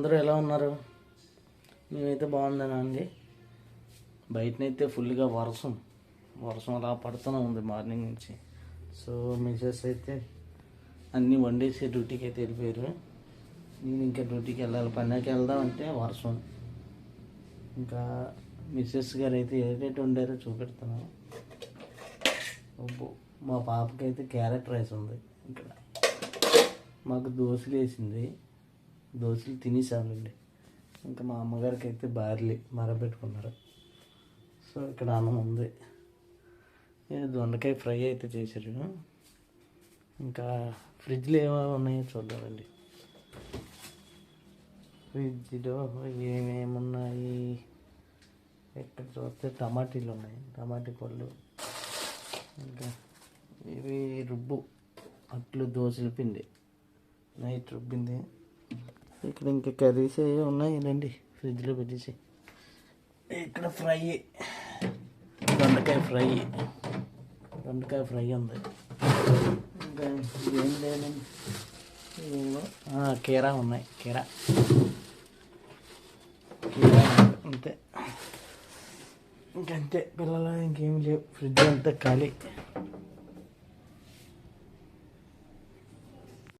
అందరూ ఎలా ఉన్నారు? మేమైతే బాగుందేనా అండి. బయటనైతే ఫుల్గా వర్షం అలా పడుతూనే ఉంది మార్నింగ్ నుంచి. సో మిసెస్ అయితే అన్నీ వండేసి డ్యూటీకి అయితే వెళ్ళిపోయారు. నేను ఇంకా డ్యూటీకి వెళ్ళాలి, పనికి వెళ్దాం అంటే వర్షం. ఇంకా మిసెస్ గారు అయితే ఏదైతే వండారో చూపెడుతున్నాను. మా పాపకి అయితే క్యారెట్ రైస్ ఉంది. ఇక్కడ మాకు దోశలు వేసింది, దోశలు తినేసామండి. ఇంకా మా అమ్మగారికి అయితే బార్లీ మరబెట్టుకున్నారు. సో ఇక్కడ అన్నం ఉంది, దొండకాయ ఫ్రై అయితే చేశారు. ఇంకా ఫ్రిడ్జ్లో ఏమేమి ఉన్నాయో చూద్దామండి. ఫ్రిడ్జ్లో ఏమేమి ఉన్నాయి, ఎక్కడ చూస్తే టమాటీలు ఉన్నాయి, టమాటీ పళ్ళు. ఇంకా ఇవి అట్లు దోశల పిండి నైట్ రుబ్బింది. ఇక్కడ ఇంకా కర్రీస్ ఏవి ఉన్నాయి రండి ఫ్రిడ్జ్లో పెట్టేసి. ఇక్కడ దొండకాయ ఫ్రై ఉంది. ఇంకా ఏం లేదండి, కీరా ఉన్నాయి, కీరా అంతే. ఇంకంతే పిల్లలు ఇంకేం లేవు, ఫ్రిడ్జ్ అంతా ఖాళీ.